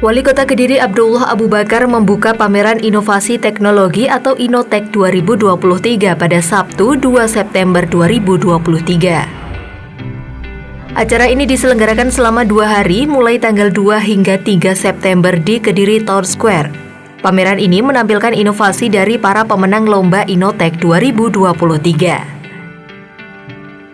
Wali Kota Kediri Abdullah Abu Bakar membuka pameran inovasi teknologi atau Innotek 2023 pada Sabtu 2 September 2023. Acara ini diselenggarakan selama 2 hari mulai tanggal 2 hingga 3 September di Kediri Town Square. Pameran ini menampilkan inovasi dari para pemenang Lomba Innotek 2023.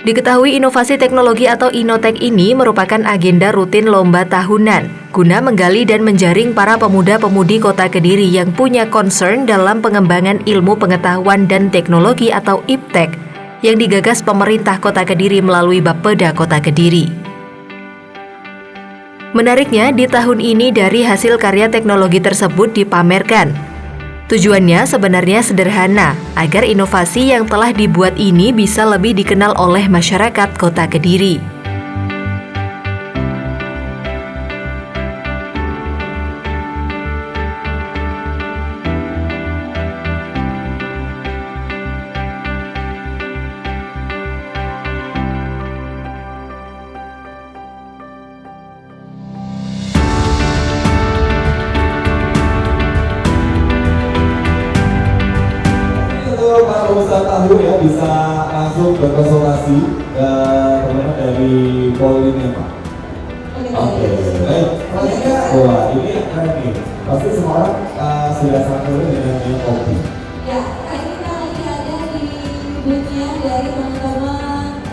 Diketahui inovasi teknologi atau Innotek ini merupakan agenda rutin lomba tahunan guna menggali dan menjaring para pemuda-pemudi Kota Kediri yang punya concern dalam pengembangan ilmu pengetahuan dan teknologi atau IPTEK yang digagas pemerintah Kota Kediri melalui Bapeda Kota Kediri. Menariknya, di tahun ini dari hasil karya teknologi tersebut dipamerkan. Tujuannya sebenarnya sederhana, agar inovasi yang telah dibuat ini bisa lebih dikenal oleh masyarakat Kota Kediri. Para pengusaha tahu ya bisa langsung berkonsultasi teman-teman dari Polin ya Pak. Oke, baik. Wah ini yang keren nih. Pasti semua orang sudah sangat familiar dengan minum kopi. Ya, ini kita lagi ada di booth-nya dari teman-teman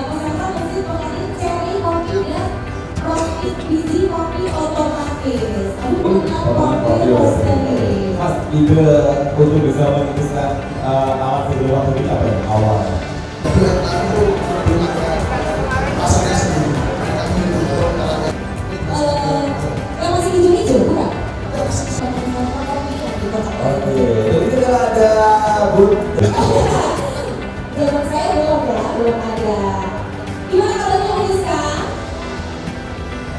peserta mesin pengadil Cherry Kopi dan Kopi Biji Kopi Otomatis. Kopi Roastery. Mas, ide untuk bisa memutuskan alat video waktu ini apa yang awal? Yang masih hijau-hijau, bukan? Oke, jadi kita ada booth. Zaman saya belum ya, belum ada. Gimana kabarnya Rizka?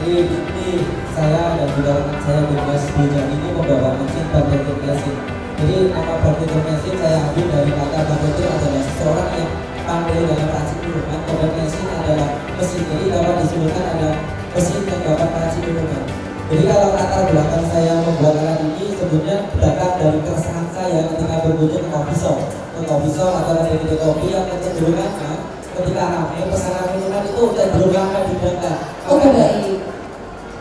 Ini saya dan juga rekan saya Dimas Bujang ini membawa mesin barbeque mesin. Jadi nama barbeque mesin saya ambil dari kata barbeque adalah seseorang yang pandai dalam meracik minuman. Dan mesin adalah mesin, jadi dapat disebutkan ada mesin yang dapat meracik minuman. Jadi kalau latar belakang saya membuat alat ini sebenarnya berangkat dari keresahan saya ketika berkunjung ke coffee shop atau kedai kopi yang kecenderungannya ketika ramai pesanan minuman itu cenderung ramai di belakang.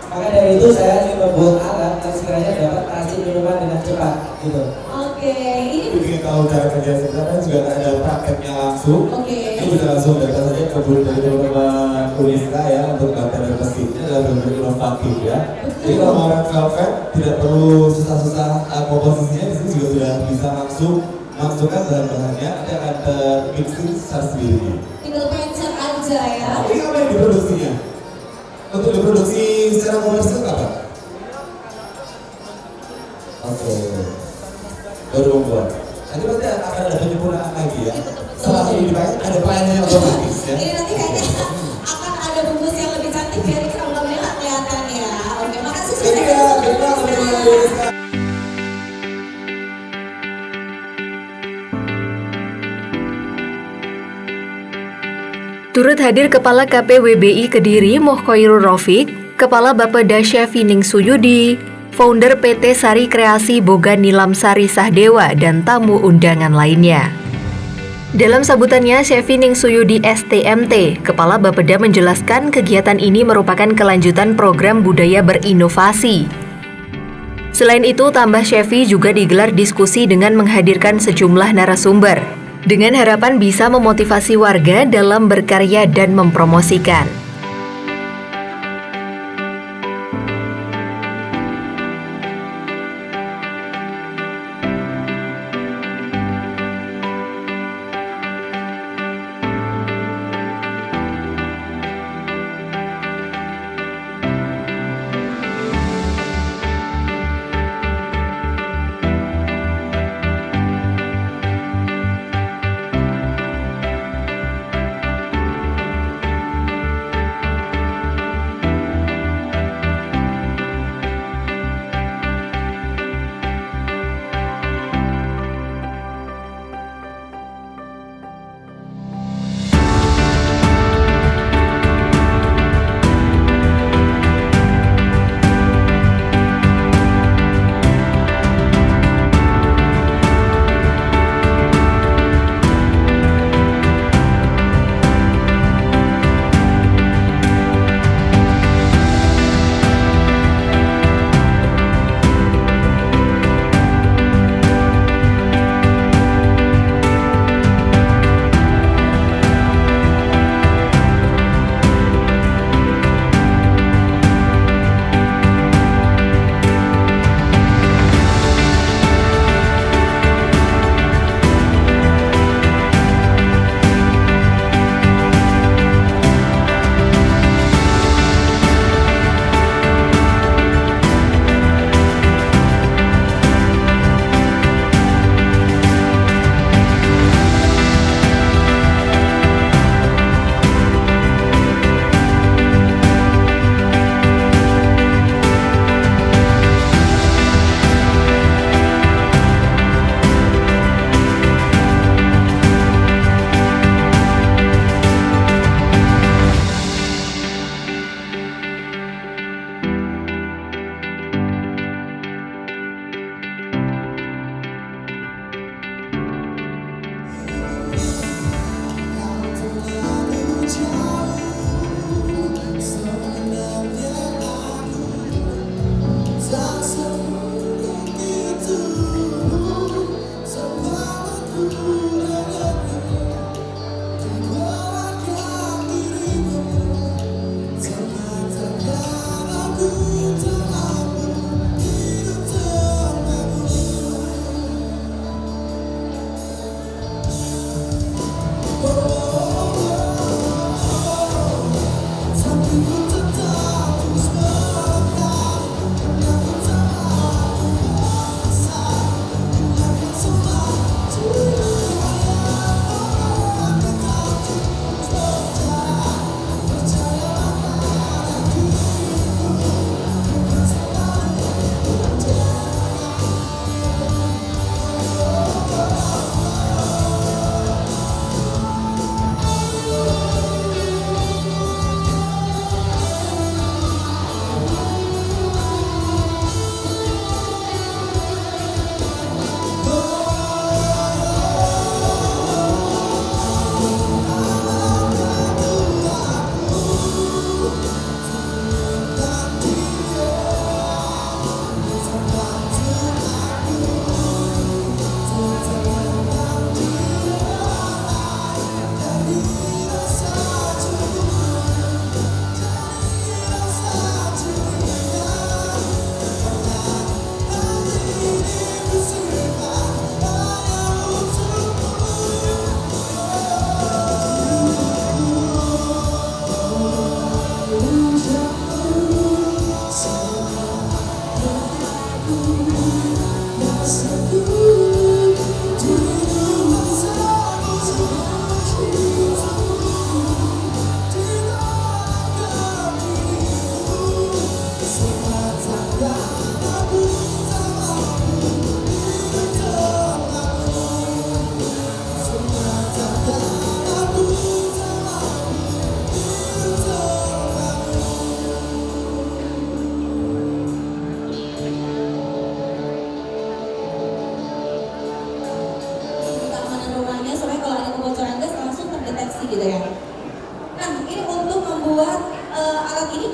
Maka dari itu saya ingin membuat alat yang sekiranya dapat meracik minuman dengan cepat gitu. Oke, ini Ingin tahu cara kerja sebenarnya juga ada prakteknya langsung. Ini bisa langsung datang saja ke booth dari teman-teman Unisca ya untuk daftar dan mesin. Ini adalah benar-benar inovatif ya. Jadi kalau mau orang velvet tidak perlu susah-susah komposisinya, di sini juga sudah bisa langsung masukkan bahan-bahannya. Nanti akan termixing secara sendiri. tinggal pencet aja ya. Ini apa yang diproduksinya? Untuk diproduksi secara komersil kapan? Oke, baru membuat. Nanti pasti akan ada penyempurnaan lagi ya. Setelah ini dipakai ada pelayanannya otomatis ya. Ini nanti kayaknya akan ada bungkus yang lebih cantik biar kalau nggak kelihatan ya. Oke, makasih Ini ya, kita teman-teman Unisca. Turut hadir Kepala KPWBI Kediri Mohkoirul Rafiq, Kepala Bapeda Chef Ning Suyudi, Founder PT Sari Kreasi Boga Nilam Sari Sahdewa, dan tamu undangan lainnya. Dalam sambutannya, Chef Ning Suyudi STMT, Kepala Bapeda menjelaskan kegiatan ini merupakan kelanjutan program budaya berinovasi. Selain itu, tambah Chefy juga digelar diskusi dengan menghadirkan sejumlah narasumber, dengan harapan bisa memotivasi warga dalam berkarya dan mempromosikan.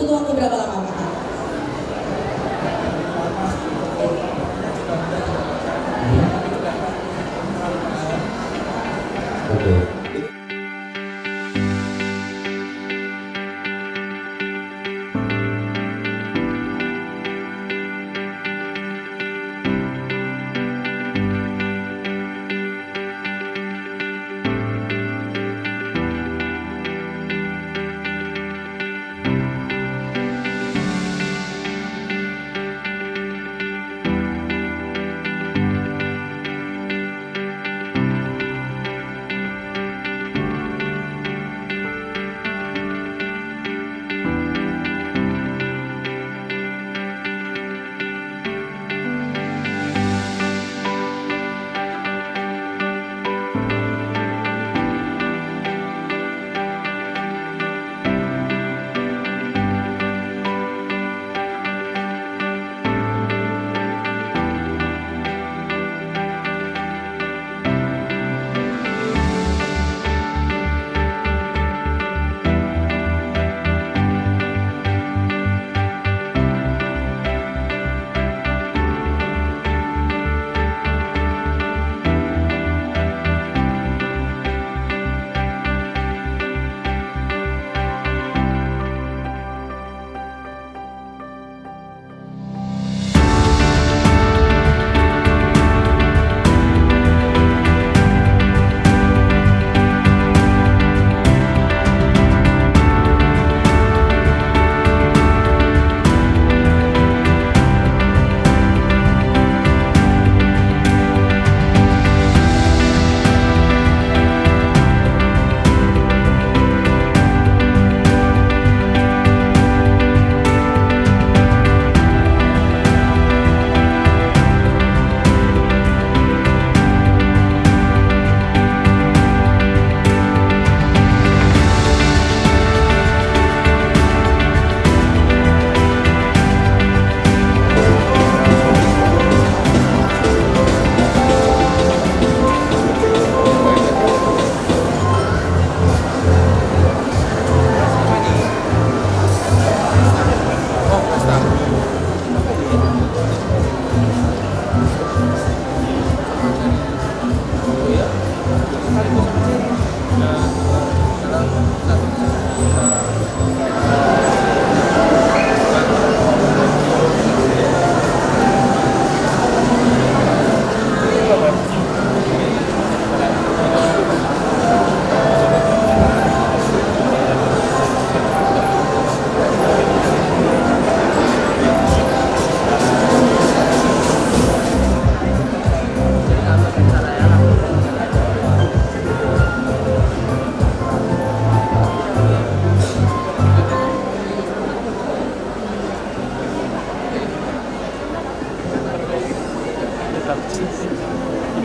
butuh waktu berapa lama Pak? Oke.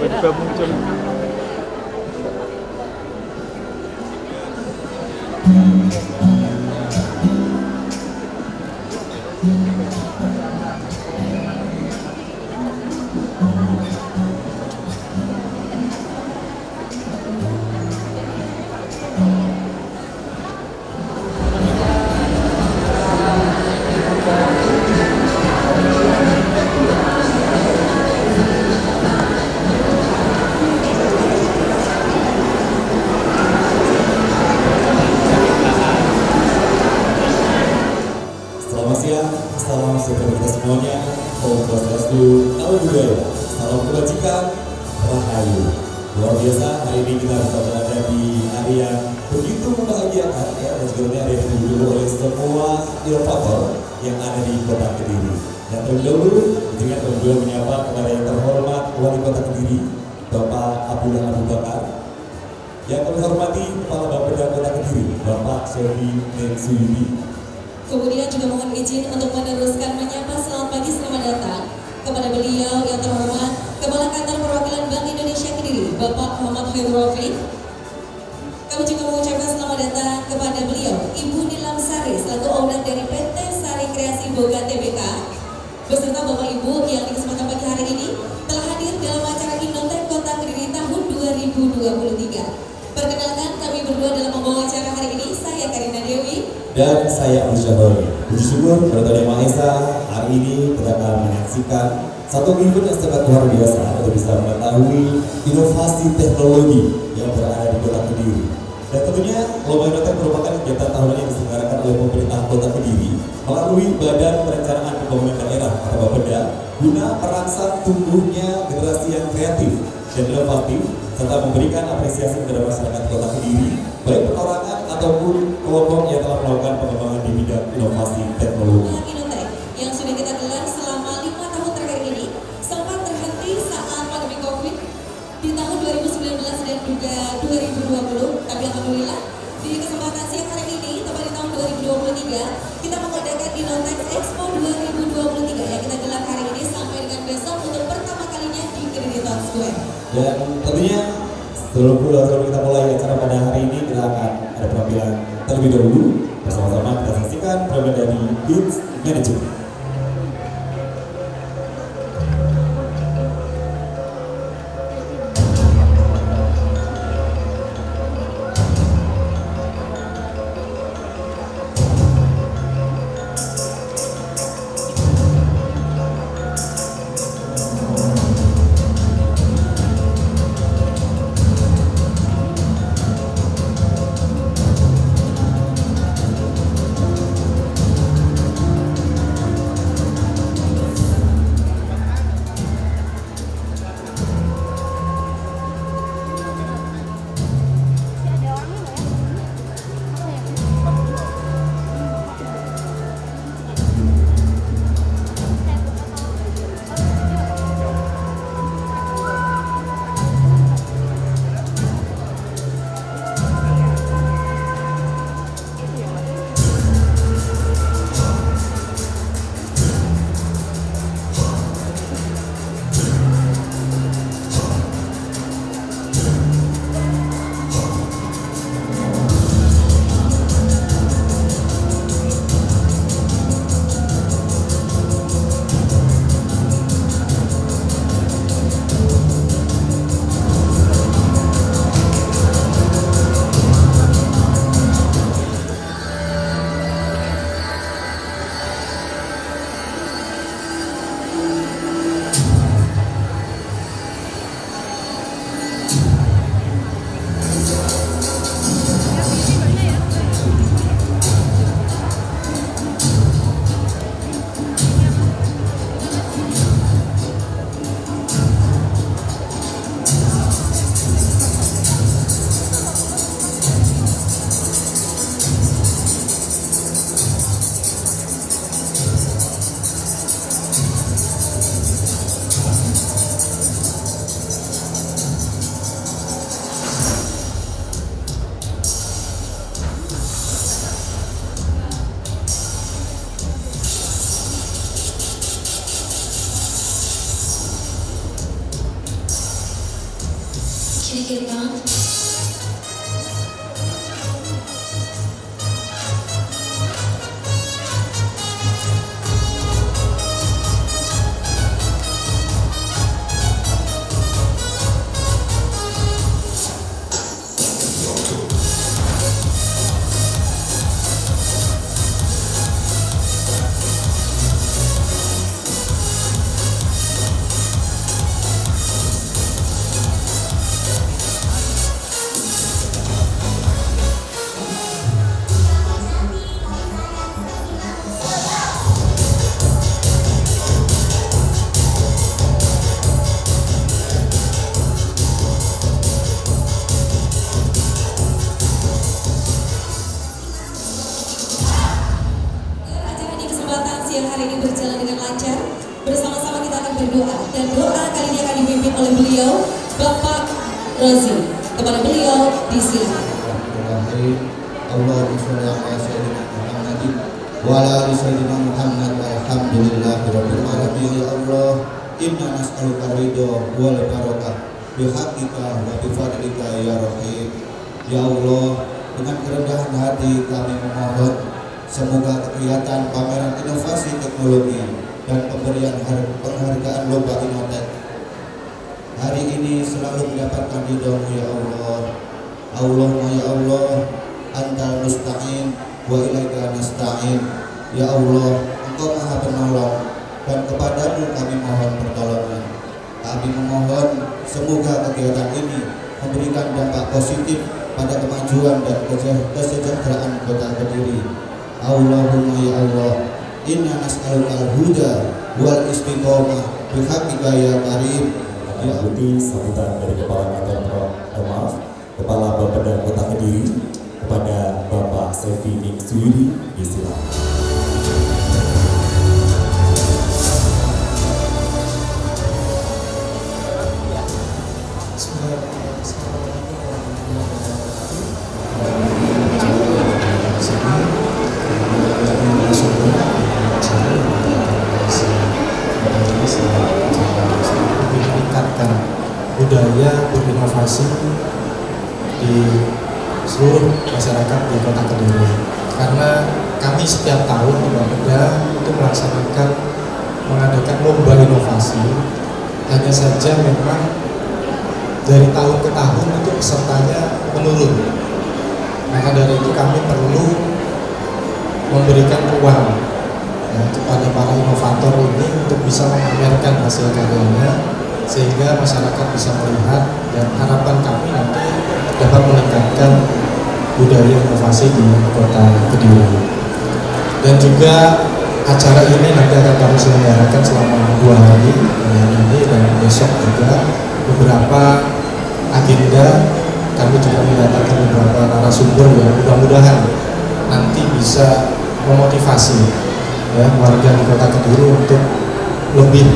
tiba-tiba muncul. Selamat siang, salam sejahtera kita semuanya. Om Swastiastu, Namo Buddhaya, salam kebajikan, rahayu. Luar biasa, hari ini kita bisa berada di hari yang begitu membahagiakan ya, dan juga hari yang didukung oleh semua inovator yang ada di Kota Kediri. Dan terlebih dahulu, dengan berdua menyapa kepada yang terhormat Wali Kota Kediri, Bapak Abdullah Abu Bakar. Yang kami hormati Kepala Bapeda Kota Kediri, Bapak Shefi Suyudi. Kemudian juga mohon izin untuk meneruskan menyapa selamat pagi, selamat datang kepada beliau yang terhormat Kepala Kantor Perwakilan Bank Indonesia Kediri, Bapak Muhammad Khairul Rafiq. Kami juga mengucapkan selamat datang kepada beliau, Ibu Nilam Sari, selaku owner dari PT Sari Kreasi Boga Tbk, beserta Bapak Ibu yang di kesempatan pagi hari ini telah hadir dalam acara Innotech Kota Kediri tahun 2023. Perkenalkan, kami berdua dalam membawa acara hari ini, saya Karina Dewi dan saya Abu Syahor. Puji syukur kepada Tuhan Yang Maha Esa, hari ini kita akan menyaksikan satu event yang sangat luar biasa untuk bisa mengetahui inovasi teknologi yang berada di Kota Kediri. Dan tentunya Lomba Inotek merupakan kegiatan tahunan yang diselenggarakan oleh pemerintah Kota Kediri melalui Badan Perencanaan Pembangunan Daerah atau Bapeda guna merangsang tumbuhnya generasi yang kreatif dan inovatif serta memberikan apresiasi kepada masyarakat Kota Kediri baik perorangan ataupun kelompok yang telah melakukan pengembangan di bidang inovasi teknologi. Inotek yang sudah kita gelar selama 5 tahun terakhir ini sempat terhenti saat pandemi COVID di tahun 2019 dan juga 2020. Tapi alhamdulillah di kesempatan siang hari ini tepat di tahun 2023 kita mengadakan Inotek Expo 2023 yang kita gelar hari ini sampai dengan besok untuk pertama kalinya di Kediri Town Square. Dan tentunya sebelum kita mulai acara pada hari ini, kita akan ada penampilan terlebih dahulu. Bersama-sama kita saksikan penampilan dari Hits Management. Ini kita hari ini berjalan dengan lancar. Bersama-sama kita akan berdoa dan doa kali ini akan dipimpin oleh beliau Bapak Rozi. Kepada beliau disilakan. Allahumma sholli ala sayyidina Muhammadin wa ala ali sayyidina Muhammad walhamdulillahirabbil alamin. Ya Allah, inna nas'aluka ridha wal barakah bi haqqika wa bi fadlika ya rahim. Ya Allah, dengan kerendahan hati kami memohon semoga kegiatan pameran inovasi teknologi dan pemberian penghargaan Lomba Inotek hari ini selalu mendapatkan ridho-Mu ya Allah. Allahumma ya Allah, Antal musta'in wa ilaika nasta'in. Ya Allah, Engkau Maha Penolong, dan kepadamu kami mohon pertolongan. Kami memohon semoga kegiatan ini memberikan dampak positif pada kemajuan dan kesejahteraan Kota Kediri. Allahumma ya Allah, inna nas'alukal huda wal istiqomah bihaqqika ya karim. Ikuti sambutan dari Kepala Kantor Kepala Bapeda Kota Kediri kepada Bapak Sevi Ning Suyudi. Disilakan. Meningkatkan budaya berinovasi di seluruh masyarakat di Kota Kediri, karena kami setiap tahun di Bapeda itu mengadakan lomba inovasi. Hanya saja memang dari tahun ke tahun itu pesertanya menurun. Maka dari itu kami perlu memberikan ruang kepada para inovator ini untuk bisa memamerkan hasil karyanya, sehingga masyarakat bisa melihat, dan harapan kami nanti dapat meningkatkan budaya inovasi di Kota Kediri. Dan juga acara ini nanti akan kami selenggarakan selama 2 hari, hari ini dan besok juga. Beberapa agenda kami juga mendatangkan beberapa narasumber yang mudah-mudahan nanti bisa memotivasi warga di Kota Kediri untuk lebih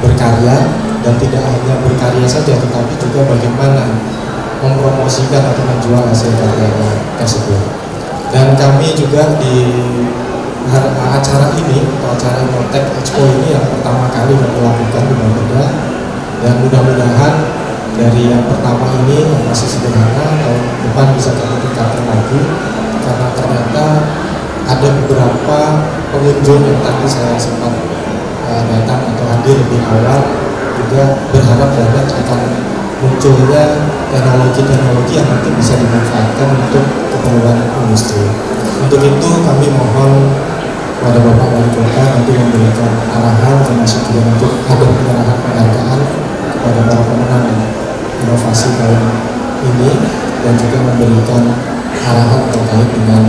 berkarya, dan tidak hanya berkarya saja tetapi juga bagaimana mempromosikan atau menjual hasil karyanya tersebut. Dan kami juga di acara ini, atau acara Innotech Expo ini yang pertama kali kami lakukan di Bapeda, dan mudah-mudahan dari yang pertama ini yang masih sederhana, tahun depan bisa kami tingkatkan lagi, karena ternyata ada beberapa pengunjung yang tadi saya sempat datang atau hadir lebih awal juga berharap banyak akan munculnya teknologi-teknologi yang nanti bisa dimanfaatkan untuk keperluan industri. Untuk itu kami mohon kepada Bapak Wali Kota nanti memberikan arahan, termasuk juga untuk ada penyerahan penghargaan kepada para pemenang inovasi tahun ini, dan juga memberikan arahan terkait dengan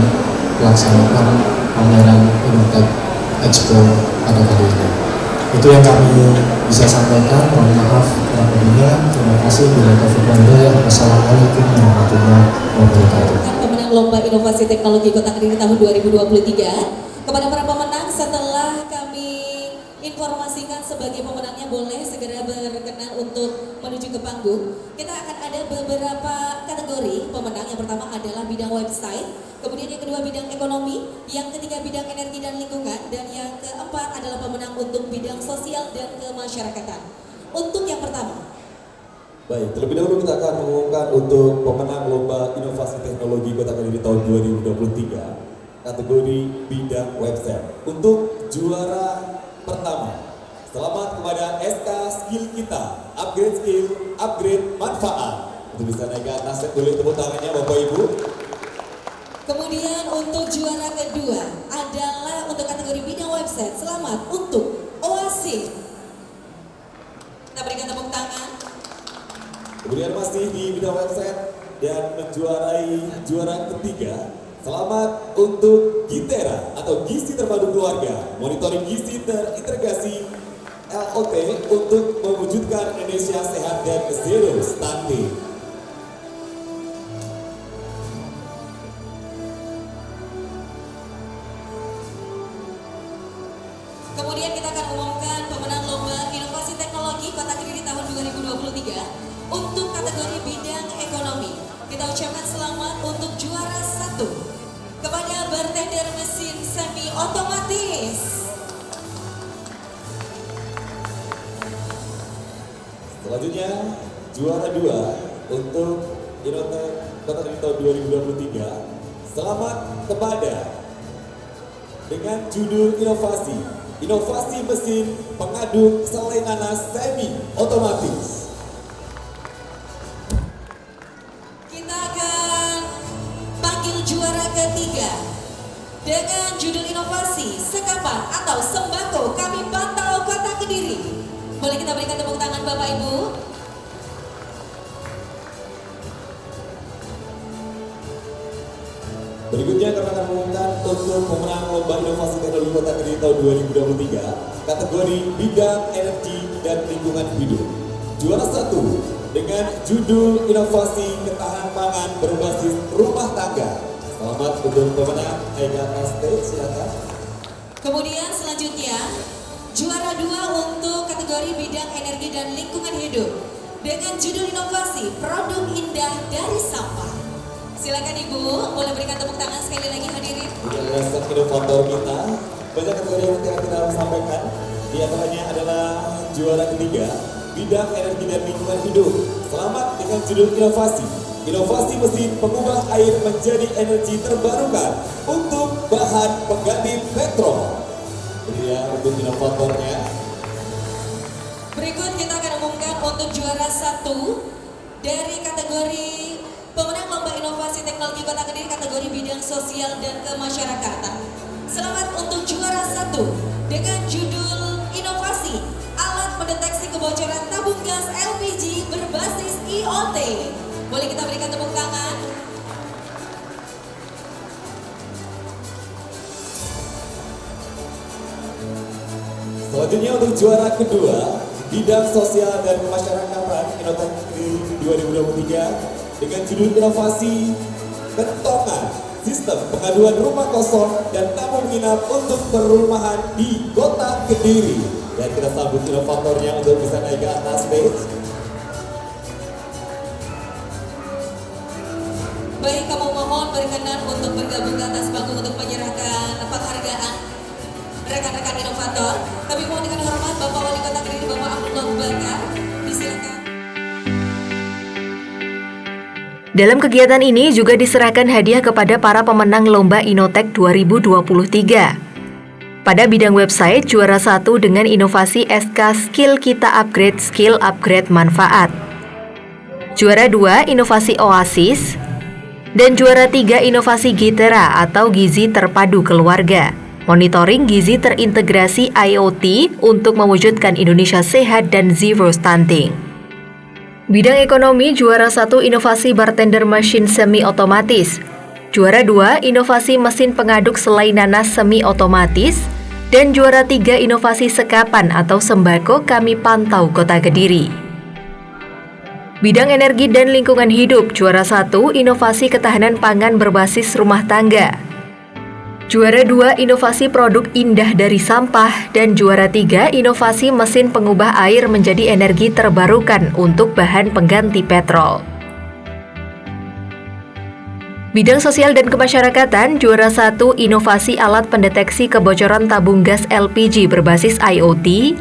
pelaksanaan pameran Innotech Expo pada kali ini. Itu yang kami bisa sampaikan. Mohon maaf kurang lebihnya. Terima kasih. Wassalamualaikum warahmatullahi wabarakatuh. Pemenang Lomba Inovasi Teknologi Kota Kediri tahun 2023. Kepada para pemenang, setelah kami informasikan sebagai pemenangnya, boleh segera berkenan untuk menuju ke panggung. Kita akan ada beberapa kategori pemenang. Yang pertama adalah bidang website, kemudian yang kedua bidang ekonomi, yang ketiga bidang energi dan lingkungan, dan yang keempat adalah pemenang untuk bidang sosial dan kemasyarakatan. Untuk yang pertama, baik, terlebih dahulu kita akan mengumumkan untuk pemenang Lomba Inovasi Teknologi Kota Kediri tahun 2023 kategori bidang website. Untuk juara pertama, selamat kepada SK Skill Kita, upgrade skill, upgrade manfaat. Untuk bisa naik ke atas, boleh tepuk tangannya Bapak Ibu. kemudian untuk juara kedua adalah untuk kategori bidang website. Selamat untuk Oasis. Kita berikan tepuk tangan. Kemudian masih di bidang website dan menjuarai juara ketiga, selamat untuk Gitera atau Gizi Terpadu Keluarga, monitoring gizi terintegrasi LOT untuk mewujudkan Indonesia sehat dan zero stunting. Kemudian kita akan umumkan pemenang Lomba Inovasi Teknologi Kota Kediri tahun 2023 untuk kategori bidang ekonomi. Kita ucapkan selamat untuk juara 1 kepada bartender mesin semi otomatis. Selanjutnya juara 2 untuk Innotech Kota Kediri tahun 2023. Selamat kepada dengan judul inovasi mesin pengaduk selai nanas semi otomatis. Kita akan panggil juara ketiga dengan judul inovasi sekapan atau sembako kami pantau Kota Kediri. Boleh kita berikan tepuk tangan Bapak Ibu? Berikutnya kami akan mengumumkan untuk pemenang Lomba Inovasi Teknologi Kota Kediri tahun 2023 kategori bidang energi dan lingkungan hidup. Juara 1 dengan judul inovasi ketahanan pangan berbasis rumah tangga. Selamat untuk pemenang Aika Stage, silakan. Kemudian selanjutnya juara 2 untuk kategori bidang energi dan lingkungan hidup dengan judul inovasi produk indah dari sampah. Silakan Ibu, boleh berikan tepuk tangan sekali lagi hadirin. Ini adalah set inovator kita. Banyak kategori yang nanti akan kita sampaikan. Di antaranya adalah juara ketiga bidang energi dan lingkungan hidup. Selamat dengan judul inovasi. Inovasi mesin pengubah air menjadi energi terbarukan untuk bahan pengganti petrol. Ini ya untuk inovatornya. Berikut kita akan umumkan untuk juara 1 dari kategori pemenang Lomba Inovasi Teknologi Kota Kediri kategori bidang sosial dan kemasyarakatan. Selamat untuk juara 1 dengan judul inovasi alat mendeteksi kebocoran tabung gas LPG berbasis IoT. Boleh kita berikan tepuk tangan? Selanjutnya untuk juara kedua bidang sosial dan kemasyarakatan Inotek Kediri 2023 dengan judul inovasi kentongan sistem pengaduan rumah kosong dan tamu menginap untuk perumahan di Kota Kediri. Dan kita sambut inovatornya untuk bisa naik ke atas stage. Baik, kamu mohon berkenan untuk bergabung ke atas panggung untuk menyerahkan penghargaan rekan-rekan inovator. Kami mohon dengan hormat Bapak Wali Kota Kediri, Bapak Abdullah Bakar, disilakan. Dalam kegiatan ini juga diserahkan hadiah kepada para pemenang Lomba Inotek 2023. Pada bidang website, juara 1 dengan inovasi SK Skill Kita Upgrade Skill Upgrade Manfaat. Juara 2 inovasi Oasis. Dan juara 3 inovasi Gitera atau Gizi Terpadu Keluarga. Monitoring gizi terintegrasi IoT untuk mewujudkan Indonesia sehat dan zero stunting. Bidang ekonomi juara 1 inovasi bartender mesin semi otomatis. Juara 2 inovasi mesin pengaduk selai nanas semi otomatis. Dan juara 3 inovasi sekapan atau sembako kami pantau Kota Kediri. Bidang energi dan lingkungan hidup juara 1 inovasi ketahanan pangan berbasis rumah tangga. Juara 2 inovasi produk indah dari sampah dan juara 3 inovasi mesin pengubah air menjadi energi terbarukan untuk bahan pengganti petrol. Bidang sosial dan kemasyarakatan juara 1 inovasi alat pendeteksi kebocoran tabung gas LPG berbasis IoT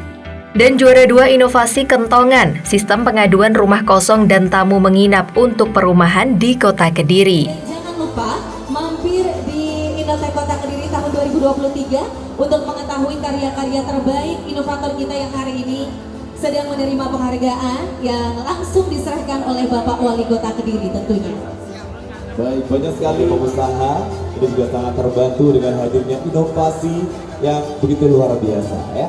dan juara 2 inovasi kentongan sistem pengaduan rumah kosong dan tamu menginap untuk perumahan di Kota Kediri. Jangan lupa mampir di Inotek Kota Kediri tahun 2023 untuk mengetahui karya-karya terbaik inovator kita yang hari ini sedang menerima penghargaan yang langsung diserahkan oleh Bapak Wali Kota Kediri tentunya. Baik, banyak sekali pengusaha ini juga sangat terbantu dengan hadirnya inovasi yang begitu luar biasa ya.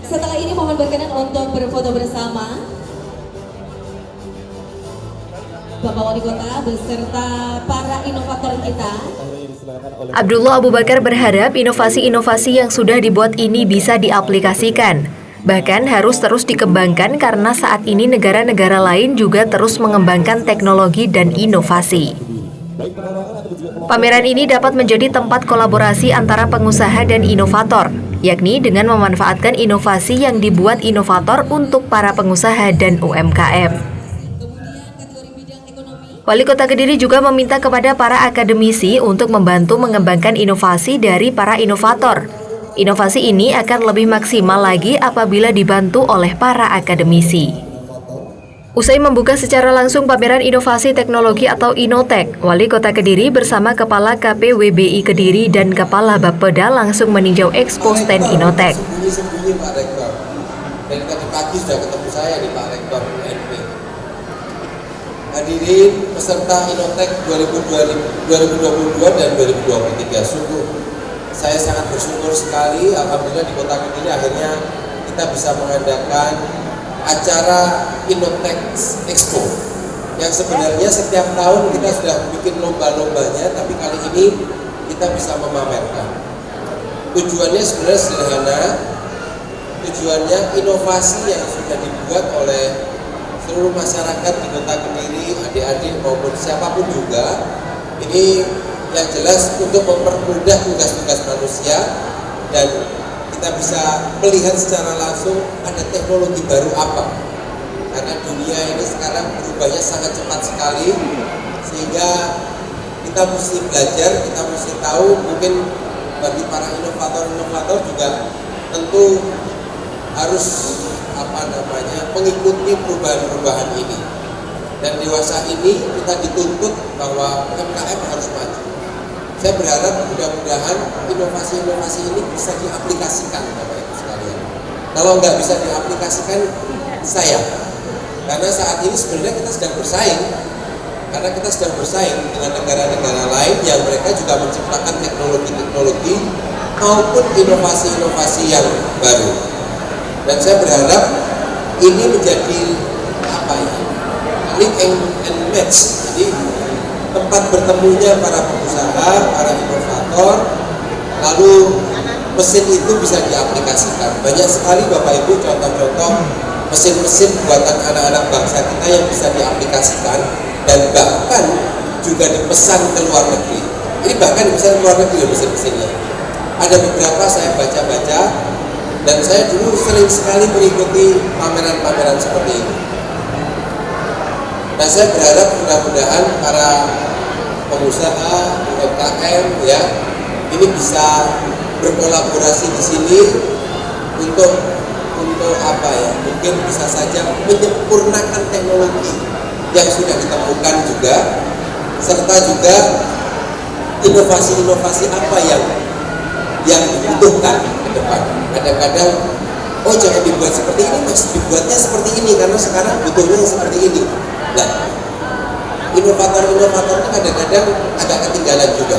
Setelah ini mohon berkenan untuk berfoto bersama Bapak Wali Kota beserta para inovator kita. Abdullah Abu Bakar berharap inovasi-inovasi yang sudah dibuat ini bisa diaplikasikan. Bahkan harus terus dikembangkan karena saat ini negara-negara lain juga terus mengembangkan teknologi dan inovasi. Pameran ini dapat menjadi tempat kolaborasi antara pengusaha dan inovator, yakni dengan memanfaatkan inovasi yang dibuat inovator untuk para pengusaha dan UMKM. Wali Kota Kediri juga meminta kepada para akademisi untuk membantu mengembangkan inovasi dari para inovator. Inovasi ini akan lebih maksimal lagi apabila dibantu oleh para akademisi. Usai membuka secara langsung pameran inovasi teknologi atau Inotek, Wali Kota Kediri bersama Kepala KPWBI Kediri dan Kepala Bapeda langsung meninjau expo stand Inotek. Dan tadi pagi sudah ketemu saya di Pak Rektor UNP. Hadirin peserta Innotech 2022 dan 2023, sungguh saya sangat bersyukur sekali, alhamdulillah di Kota Kediri akhirnya kita bisa mengadakan acara Innotech Expo yang sebenarnya setiap tahun kita sudah bikin lomba-lombanya, tapi kali ini kita bisa memamerkan. Tujuannya sebenarnya sederhana, tujuannya inovasi yang sudah dibuat oleh seluruh masyarakat di Kota Kediri, adik-adik maupun siapapun juga, ini yang jelas untuk mempermudah tugas-tugas manusia dan kita bisa melihat secara langsung ada teknologi baru apa, karena dunia ini sekarang berubahnya sangat cepat sekali, sehingga kita mesti belajar, kita mesti tahu. Mungkin bagi para inovator-inovator juga tentu harus mengikuti perubahan-perubahan ini. Dan dewasa ini kita dituntut bahwa UMKM harus maju. Saya berharap mudah-mudahan inovasi-inovasi ini bisa diaplikasikan, Bapak Ibu sekalian. Kalau nggak bisa diaplikasikan, sayang. Karena saat ini sebenarnya kita sedang bersaing. Karena kita sedang bersaing dengan negara-negara lain yang mereka juga menciptakan teknologi-teknologi maupun inovasi-inovasi yang baru. Dan saya berharap ini menjadi link and match. Jadi tempat bertemunya para pengusaha, para inovator, lalu mesin itu bisa diaplikasikan. Banyak sekali Bapak Ibu contoh-contoh mesin-mesin buatan anak-anak bangsa kita yang bisa diaplikasikan dan bahkan juga dipesan ke luar negeri. Ini bahkan dipesan ke luar negeri mesin-mesinnya. Ada beberapa saya baca-baca dan saya dulu sering sekali mengikuti pameran-pameran seperti ini. Nah, saya berharap mudah-mudahan para pengusaha UMKM ya ini bisa berkolaborasi di sini untuk mungkin bisa saja menyempurnakan teknologi yang sudah ditemukan juga, serta juga inovasi-inovasi apa yang dibutuhkan ke depan. Kadang-kadang jangan dibuat seperti ini, mas, dibuatnya seperti ini karena sekarang butuhnya seperti ini. Nah, inovator-inovator itu kadang-kadang agak ketinggalan juga.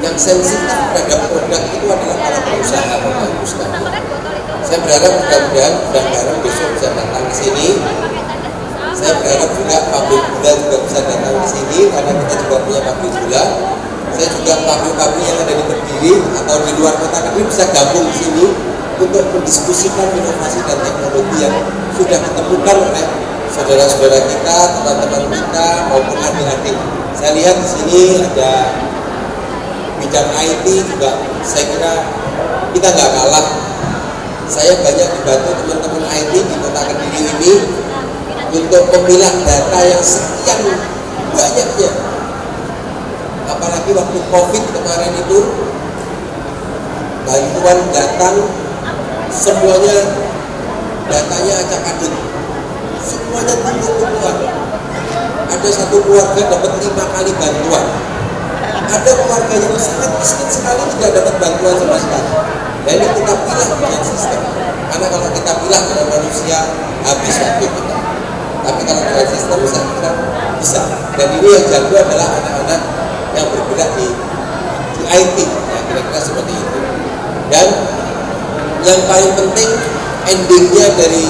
Yang sensitif terhadap produk itu adalah para pengusaha, Bapak Ibu sekalian. Saya berharap mudah-mudahan bareng besok bisa datang ke sini. Saya berharap juga pabrik gula juga bisa datang ke sini karena kita juga punya pabrik gula. Saya juga pabrik-pabrik yang ada di Kediri atau di luar Kota Kediri bisa gabung di sini untuk mendiskusikan inovasi dan teknologi yang sudah ditemukan oleh saudara-saudara kita, teman-teman kita maupun adik-adik. Saya lihat di sini ada bidang IT juga. Saya kira kita nggak kalah. Saya banyak dibantu teman-teman IT di Kota Kediri ini untuk memilah data yang sekian banyaknya. Apalagi waktu COVID kemarin itu bantuan datang semuanya datanya acak-adut, semuanya tumbuh-tumbuhan. Ada satu keluarga dapat 5 kali bantuan, ada keluarga yang sangat miskin sekali tidak dapat bantuan sama sekali. Dan ini kita pilah dengan sistem, karena kalau kita pilah dengan manusia habis waktu kita, tapi kalau dengan sistem saya kira bisa. Dan ini yang jago adalah anak-anak yang bergerak di IT, ya kira-kira seperti itu. Dan yang paling penting endingnya dari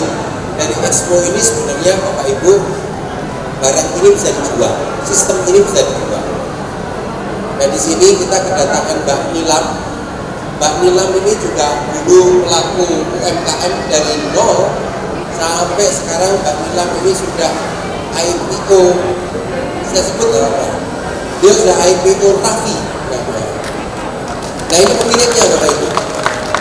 expo ini sebenarnya Bapak Ibu, barang ini bisa dijual, sistem ini bisa dijual. Dan di sini kita kedatangan Mbak Nilam. Mbak Nilam ini juga dulu pelaku UMKM dari nol sampai sekarang. Mbak Nilam ini sudah IPO, saya sebut apa? Dia sudah IPO Raffi. Nah ini pemiliknya Bapak Ibu.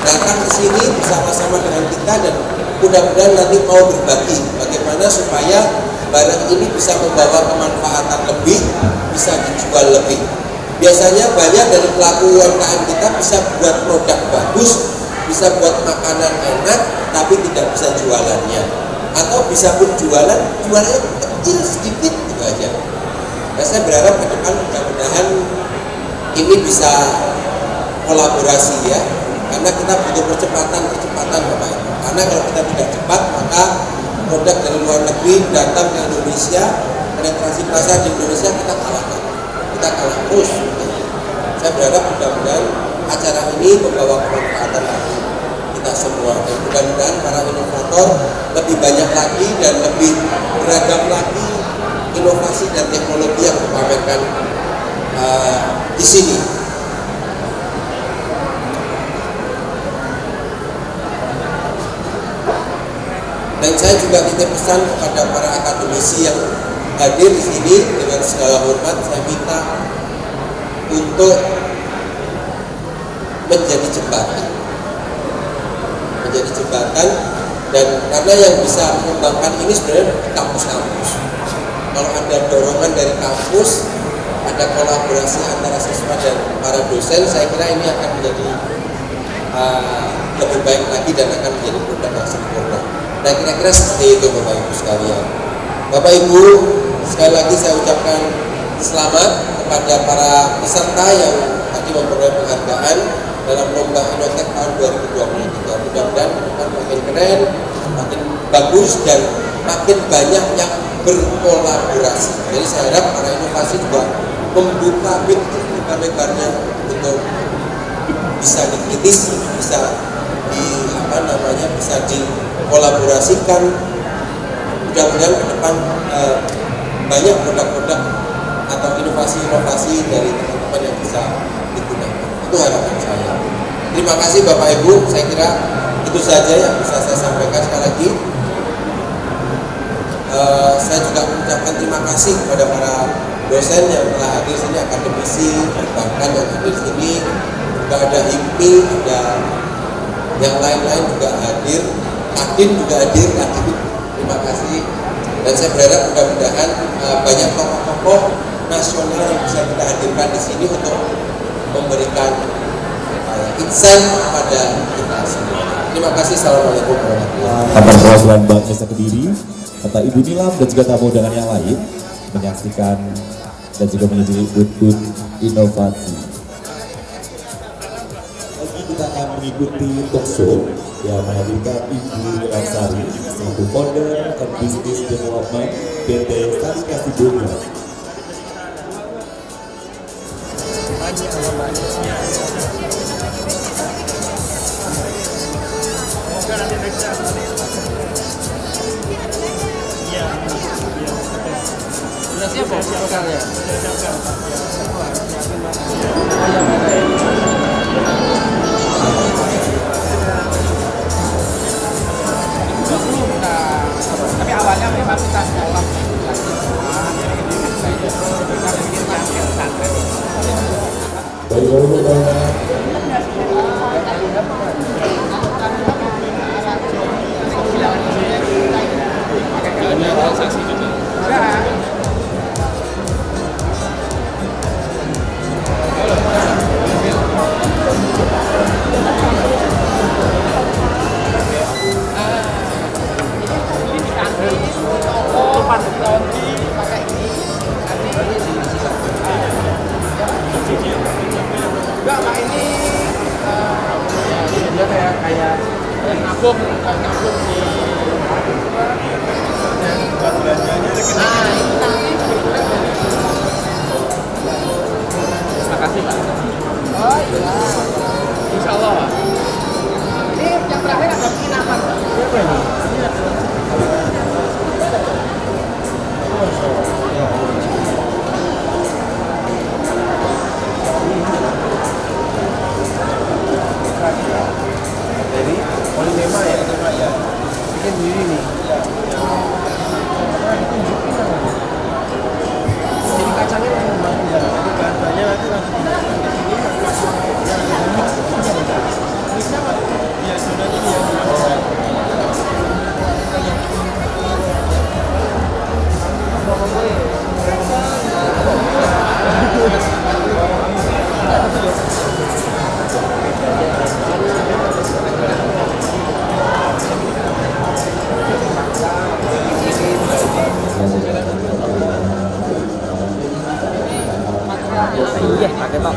Datang ke sini bersama-sama dengan kita dan mudah-mudahan nanti mau berbagi bagaimana supaya barang ini bisa membawa kemanfaatan lebih, bisa dijual lebih. Biasanya banyak dari pelaku UMKM kita bisa buat produk bagus, bisa buat makanan enak, tapi tidak bisa jualannya. Atau bisa pun jualannya kecil sedikit gitu aja. Nah, saya berharap ke depan mudah-mudahan ini bisa kolaborasi ya, karena kita butuh percepatan Bapak Ibu. Karena kalau kita tidak cepat, maka produk dari luar negeri datang ke Indonesia, penetrasi pasar di Indonesia kita kalah terus. Saya berharap mudah-mudahan acara ini membawa kemanfaatan bagi kita semua, dan mudah-mudahan para inovator lebih banyak lagi dan lebih beragam lagi inovasi dan teknologi yang dipamerkan di sini. Dan saya juga titip pesan kepada para akademisi yang hadir di sini, dengan segala hormat saya minta untuk menjadi jembatan, dan karena yang bisa mengembangkan ini sebenarnya kampus-kampus. Kalau ada dorongan dari kampus, ada kolaborasi antara siswa dan para dosen, saya kira ini akan menjadi lebih baik lagi dan akan menjadi produk yang sempurna. Nah, kira-kira seperti itu Bapak Ibu sekalian. Bapak Ibu, sekali lagi saya ucapkan selamat kepada para peserta yang tadi memperoleh penghargaan dalam lomba Innotek tahun 2023. Mudah-mudahan makin keren, makin bagus, dan makin banyak yang berkolaborasi. Jadi saya harap para inovasi juga membuka pintu lebar-lebarnya untuk bisa dikritisi, bisa bisa dikolaborasikan. Mudah-mudahan ke depan banyak produk-produk atau inovasi-inovasi dari teman-teman yang bisa digunakan. Itu harapan saya. Terima kasih Bapak Ibu, saya kira itu saja yang bisa saya sampaikan. Sekali lagi saya juga mengucapkan terima kasih kepada para dosen yang telah hadir sini, akademisi, perbankan yang hadir sini, juga ada HIPMI, ada yang lain-lain juga hadir, Kadin juga hadir. Terima kasih, dan saya berharap mudah-mudahan banyak tokoh-tokoh nasional yang bisa kita hadirkan di sini untuk memberikan insight kepada kita semua. Terima kasih. Assalamualaikum warahmatullahi wabarakatuh. Taman Perwakilan Bank Desa Kediri, serta Ibu Nilam dan juga tamu undangan yang lain menyaksikan dan juga menjadi booth inovasi. Lagi kita akan mengikuti talk show yang menghadirkan Ibu Nilam Sari selaku founder and business development PT Sari Kasih Boga. Sudah siap Pak proposalnya? Tapi awalnya memang kita sekolah. Transaksi juga. Enggak, Pak, ini dia kayak nabung di buat belanjanya itu nanti. Terima kasih Pak. Oh iya, insya Allah. Ini yang terakhir ada penginapan Pak. Siapa ini? Jadi Polimema ya, bikin diri nih. Jadi kacangnya langsung banget ya. Jadi bahannya nanti langsung ya sudah ini ya. Iya, pakai Pak.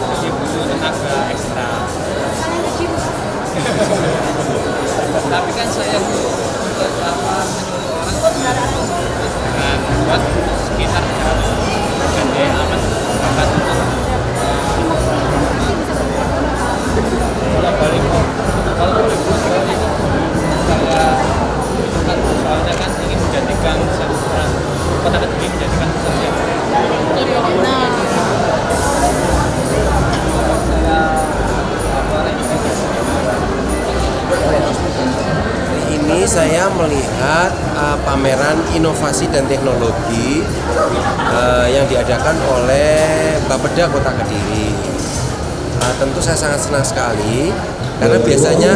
Jadi butuh tenaga ekstra. sekitar gede amat bakat kalau balik kalau sekarang itu saya kan soalnya kan ingin menjadikan kota Kediri menjadikan pusat yang ini saya melihat pameran inovasi dan teknologi yang diadakan oleh Bapeda Kota Kediri. Tentu saya sangat senang sekali karena biasanya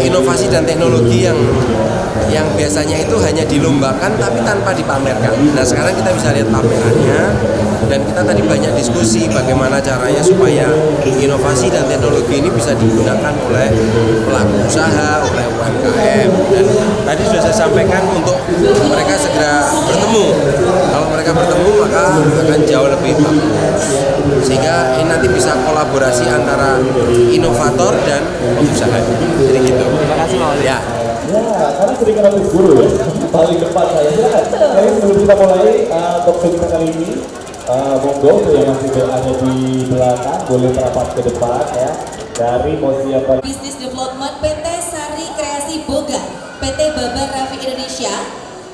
inovasi dan teknologi yang biasanya itu hanya dilombakan tapi tanpa dipamerkan. Nah sekarang kita bisa lihat pamerannya dan kita tadi banyak diskusi bagaimana caranya supaya inovasi dan teknologi ini bisa digunakan oleh pelaku usaha, oleh UMKM, dan tadi sudah saya sampaikan untuk mereka segera bertemu. Kalau mereka bertemu maka akan jauh lebih bagus sehingga ini nanti bisa kolaborasi antara inovator dan pengusaha. Jadi gitu. Terima kasih Pak. Ya. Ya, karena sering kena guru ya, paling depan saya. Silakan. Jadi sebelum kita mulai talk show kita kali ini, monggo yang masih ada di belakang boleh merapat ke depan ya. Dari Mosiapa Business Development PT Sari Kreasi Boga, PT Babar Raffi Indonesia,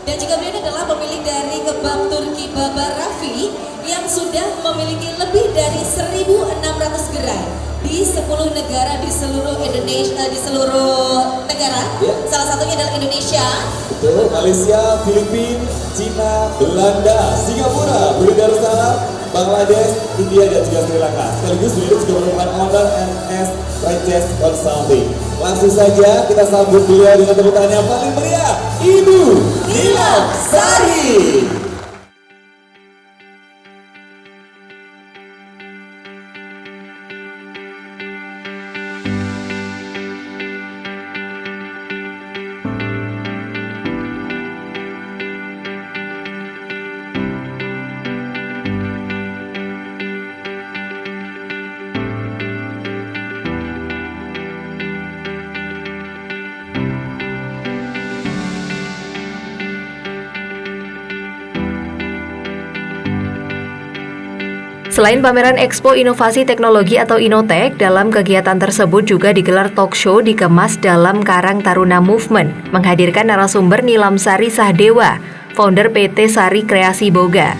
dan juga beliau adalah pemilik dari kebab Turki Babar Raffi yang sudah memiliki lebih dari 1.600 gerai di 10 negara di seluruh Indonesia, di seluruh negara. Salah satunya adalah Indonesia, betul, Malaysia, Filipina, Cina, Belanda, Singapura, Brunei Darussalam, Bangladesh, India, dan juga Sri Lanka. Sekaligus beliau juga merupakan owner NS Franchise Consulting. Langsung saja kita sambut beliau dengan tepuk tangan yang paling meriah, Ibu Nilam Sari. Selain pameran Expo Inovasi Teknologi atau Innotek, dalam kegiatan tersebut juga digelar talk show dikemas dalam Karang Taruna Movement, menghadirkan narasumber Nilam Sari Sahdewa, founder PT Sari Kreasi Boga.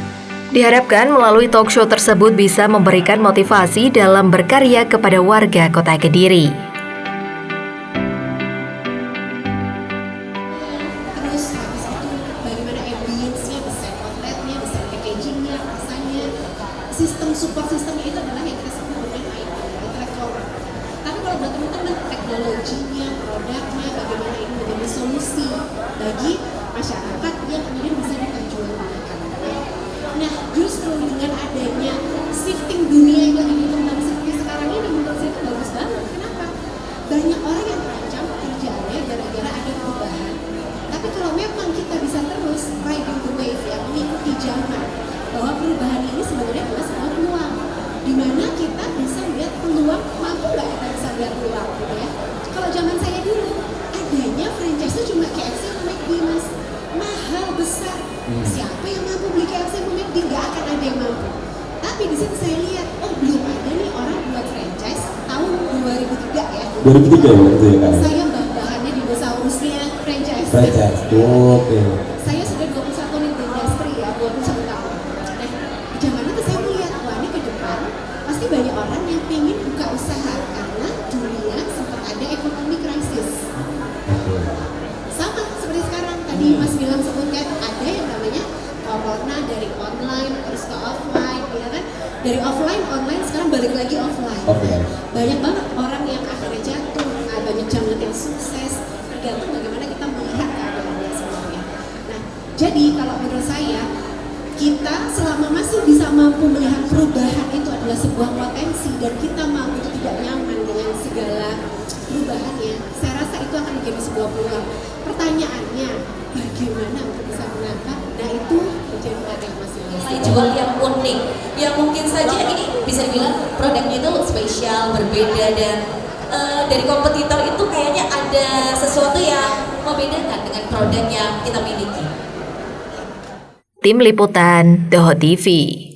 Diharapkan melalui talk show tersebut bisa memberikan motivasi dalam berkarya kepada warga Kota Kediri. Terus habis itu bagaimana ambience-nya, desain outletnya, desain packaging-nya, rasanya, sistem support sistemnya itu adalah yang kita sebut dengan IT, intellectual property. Tapi kalau buat teman-teman teknologinya, produknya, bagaimana ini menjadi solusi bagi masyarakat yang kemudian bisa diperjualbelikan. Nah, justru dengan adanya shifting dunia yang lagi berkembang seperti sekarang ini menurut saya itu bagus banget. Kenapa? Banyak orang yang terancam kerjanya gara-gara ada perubahan. Tapi kalau memang kita bisa terus riding the wave ya, mengikuti zaman, bahwa perubahan ini sebenarnya adalah sebuah peluang, di mana kita bisa melihat peluang, mampu nggak kita bisa melihat peluang gitu ya. Kalau zaman saya dulu adanya franchise itu cuma KFC atau McD mas, mahal besar. Siapa yang mampu beli KFC atau McD? Nggak akan ada yang mampu. Tapi di situ saya lihat, oh belum ada nih orang buat franchise tahun 2003 ya. 2003 ya waktu ya kan? Saya bahannya dinosaurusnya franchise. Oke. Saya sudah 21 nih di industri ya, 21 tahun. Nah, di zaman itu saya melihat, wah ini ke depan pasti banyak orang yang pengen buka usaha karena dunia sempat ada ekonomi krisis. Sama seperti sekarang, tadi Mas bilang sebutkan ada yang namanya corona dari online terus ke offline, ya kan? Dari offline, online sekarang balik lagi offline. Banyak banget orang yang akhirnya jatuh, banyak jangan yang sukses, tergantung bagaimana kita melihat keadaannya sebenarnya. Nah, jadi kalau menurut saya, kita selama masih bisa mampu melihat perubahan itu adalah sebuah potensi dan kita mampu tidak nyaman dengan segala perubahannya, saya rasa itu akan menjadi sebuah peluang. Pertanyaannya, bagaimana untuk bisa menangkap? Nah itu menjadi target masing-masing. jual yang unik, yang mungkin saja ini bisa dibilang produknya itu spesial, berbeda, dan dari kompetitor itu kayaknya ada sesuatu yang membedakan dengan produk yang kita miliki. Tim Liputan The Hot TV.